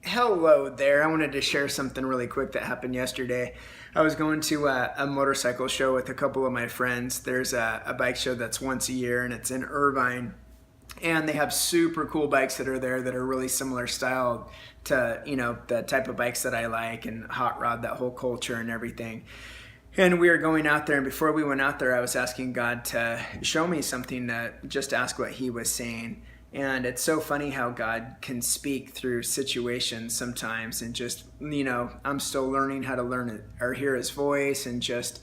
Hello there. I wanted to share something really quick that happened yesterday. I was going to a motorcycle show with a couple of my friends. There's a bike show that's once a year and it's in Irvine. And they have super cool bikes that are there that are really similar style to, the type of bikes that I like, and hot rod, that whole culture and everything. And we were going out there, and before we went out there, I was asking God to show me something, to just ask what he was saying. And it's so funny how God can speak through situations sometimes, and just, I'm still learning how to learn it or hear his voice, and just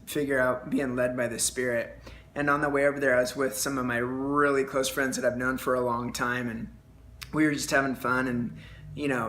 figure out being led by the Spirit. And on the way over there, I was with some of my really close friends that I've known for a long time, and we were just having fun and,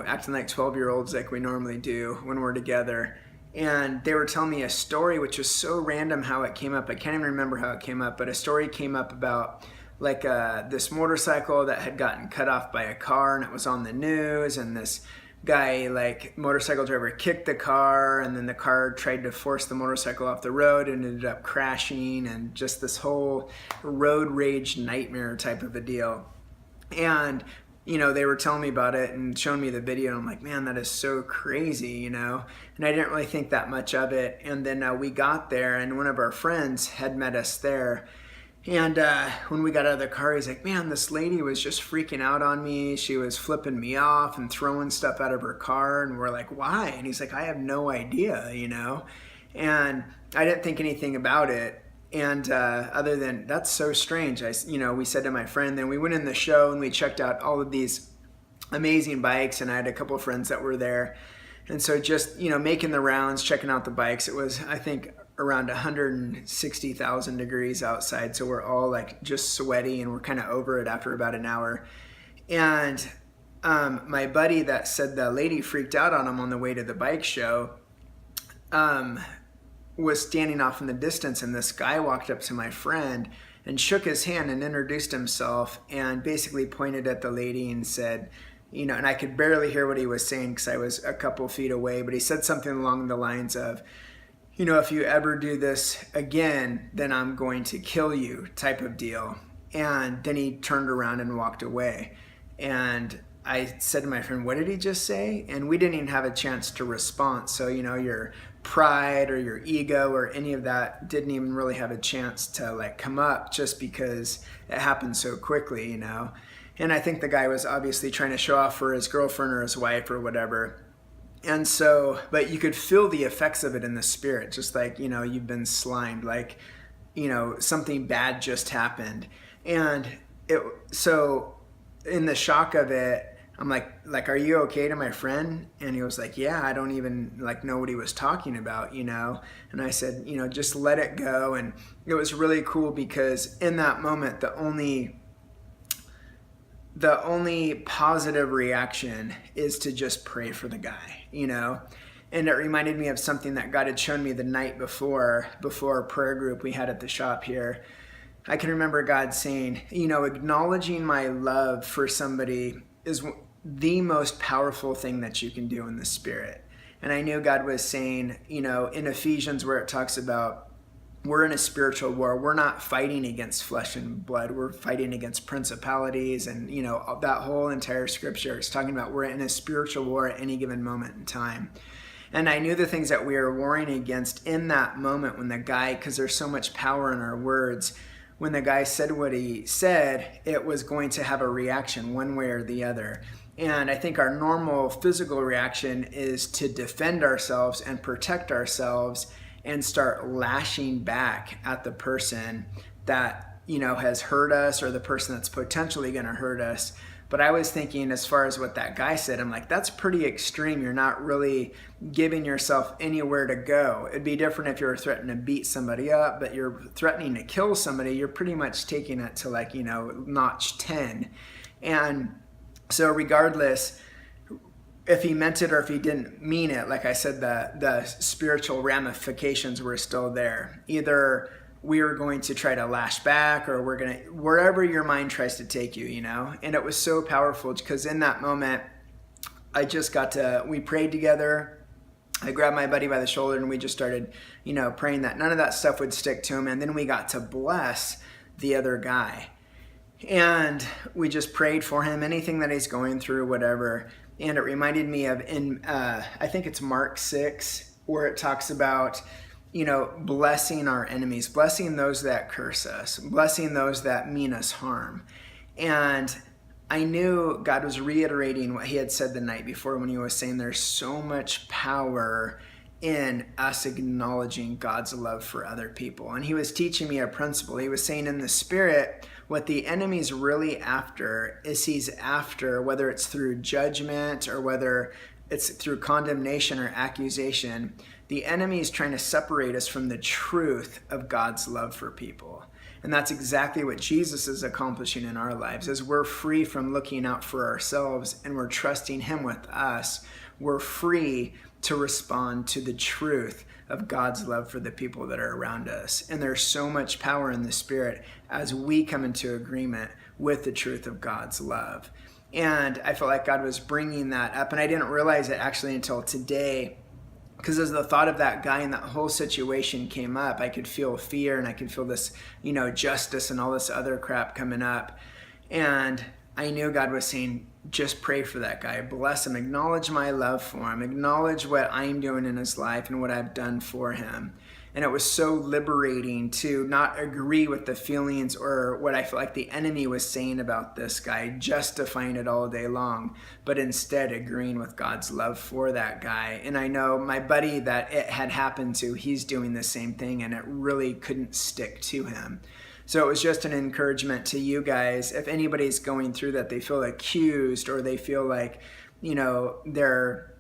acting like 12-year-olds like we normally do when we're together. And they were telling me a story, which was so random how it came up. I can't even remember how it came up, but a story came up about this motorcycle that had gotten cut off by a car, and it was on the news, and this guy, motorcycle driver, kicked the car, and then the car tried to force the motorcycle off the road and ended up crashing, and just this whole road rage nightmare type of a deal. And they were telling me about it and showing me the video, and I'm like, man, that is so crazy, and I didn't really think that much of it. And then we got there, and one of our friends had met us there. And when we got out of the car, he's like, man, this lady was just freaking out on me. She was flipping me off and throwing stuff out of her car. And we're like, why? And he's like, I have no idea, And I didn't think anything about it. And other than, that's so strange. We said to my friend, then we went in the show and we checked out all of these amazing bikes. And I had a couple of friends that were there. And so just, making the rounds, checking out the bikes, it was, I think, around 160,000 degrees outside. So we're all just sweaty, and we're kind of over it after about an hour. And my buddy that said the lady freaked out on him on the way to the bike show was standing off in the distance, and this guy walked up to my friend and shook his hand and introduced himself and basically pointed at the lady and said, and I could barely hear what he was saying because I was a couple feet away, but he said something along the lines of, if you ever do this again, then I'm going to kill you, type of deal. And then he turned around and walked away. And I said to my friend, what did he just say? And we didn't even have a chance to respond. So, your pride or your ego or any of that didn't even really have a chance to come up, just because it happened so quickly, And I think the guy was obviously trying to show off for his girlfriend or his wife or whatever. And so, but you could feel the effects of it in the spirit, just you've been slimed, something bad just happened. And so in the shock of it, I'm like, are you okay, to my friend? And he was like, yeah, I don't even know what he was talking about, And I said, just let it go. And it was really cool because in that moment, the only positive reaction is to just pray for the guy, And it reminded me of something that God had shown me the night before a prayer group we had at the shop here. I can remember God saying, acknowledging my love for somebody is the most powerful thing that you can do in the Spirit. And I knew God was saying, in Ephesians, where it talks about we're in a spiritual war. We're not fighting against flesh and blood. We're fighting against principalities, and that whole entire scripture is talking about we're in a spiritual war at any given moment in time. And I knew the things that we were warring against in that moment when the guy, because there's so much power in our words, when the guy said what he said, it was going to have a reaction one way or the other. And I think our normal physical reaction is to defend ourselves and protect ourselves and start lashing back at the person that, has hurt us, or the person that's potentially going to hurt us. But I was thinking, as far as what that guy said, I'm like, that's pretty extreme. You're not really giving yourself anywhere to go. It'd be different if you were threatening to beat somebody up, but you're threatening to kill somebody. You're pretty much taking it to notch 10. And so regardless, if he meant it or if he didn't mean it, like I said, the spiritual ramifications were still there. Either we were going to try to lash back, or we're going to, wherever your mind tries to take you, And it was so powerful because in that moment, we prayed together. I grabbed my buddy by the shoulder and we just started, praying that none of that stuff would stick to him. And then we got to bless the other guy. And we just prayed for him, anything that he's going through, whatever. And it reminded me of I think it's Mark 6, where it talks about, blessing our enemies, blessing those that curse us, blessing those that mean us harm. And I knew God was reiterating what he had said the night before when he was saying there's so much power in us acknowledging God's love for other people. And he was teaching me a principle. He was saying in the spirit, what the enemy's really after is he's after, whether it's through judgment or whether it's through condemnation or accusation, the enemy is trying to separate us from the truth of God's love for people. And that's exactly what Jesus is accomplishing in our lives. As we're free from looking out for ourselves and we're trusting him with us, we're free to respond to the truth of God's love for the people that are around us. And there's so much power in the Spirit as we come into agreement with the truth of God's love. And I felt like God was bringing that up, and I didn't realize it actually until today, because as the thought of that guy and that whole situation came up, I could feel fear and I could feel this, justice and all this other crap coming up. And I knew God was saying, just pray for that guy, bless him, acknowledge my love for him, acknowledge what I'm doing in his life and what I've done for him. And it was so liberating to not agree with the feelings or what I felt like the enemy was saying about this guy, justifying it all day long, but instead agreeing with God's love for that guy. And I know my buddy that it had happened to, he's doing the same thing, and it really couldn't stick to him. So it was just an encouragement to you guys. If anybody's going through that, they feel accused or they feel like, they're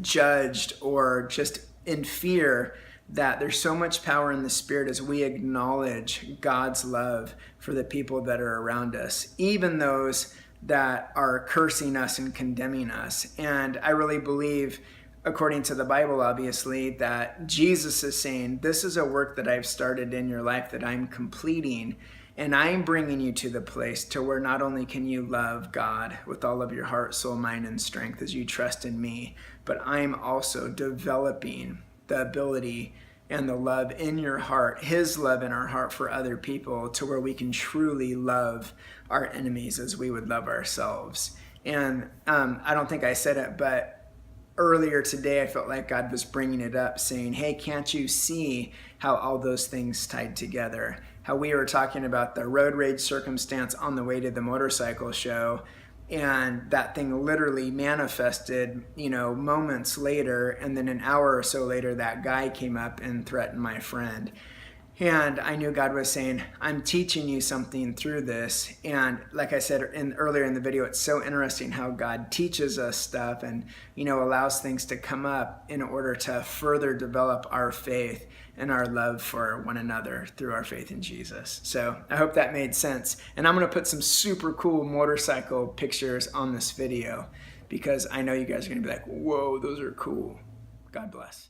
judged or just in fear, that there's so much power in the Spirit as we acknowledge God's love for the people that are around us, even those that are cursing us and condemning us. And I really believe, according to the Bible, obviously, that Jesus is saying, this is a work that I've started in your life that I'm completing, and I'm bringing you to the place to where not only can you love God with all of your heart, soul, mind, and strength as you trust in me, but I'm also developing the ability and the love in your heart, his love in our heart for other people, to where we can truly love our enemies as we would love ourselves. And I don't think I said it, but earlier today, I felt like God was bringing it up, saying, hey, can't you see how all those things tied together? How we were talking about the road rage circumstance on the way to the motorcycle show, and that thing literally manifested, moments later, and then an hour or so later, that guy came up and threatened my friend. And I knew God was saying, I'm teaching you something through this. And like I said earlier in the video, it's so interesting how God teaches us stuff and, allows things to come up in order to further develop our faith and our love for one another through our faith in Jesus. So I hope that made sense. And I'm going to put some super cool motorcycle pictures on this video because I know you guys are going to be like, whoa, those are cool. God bless.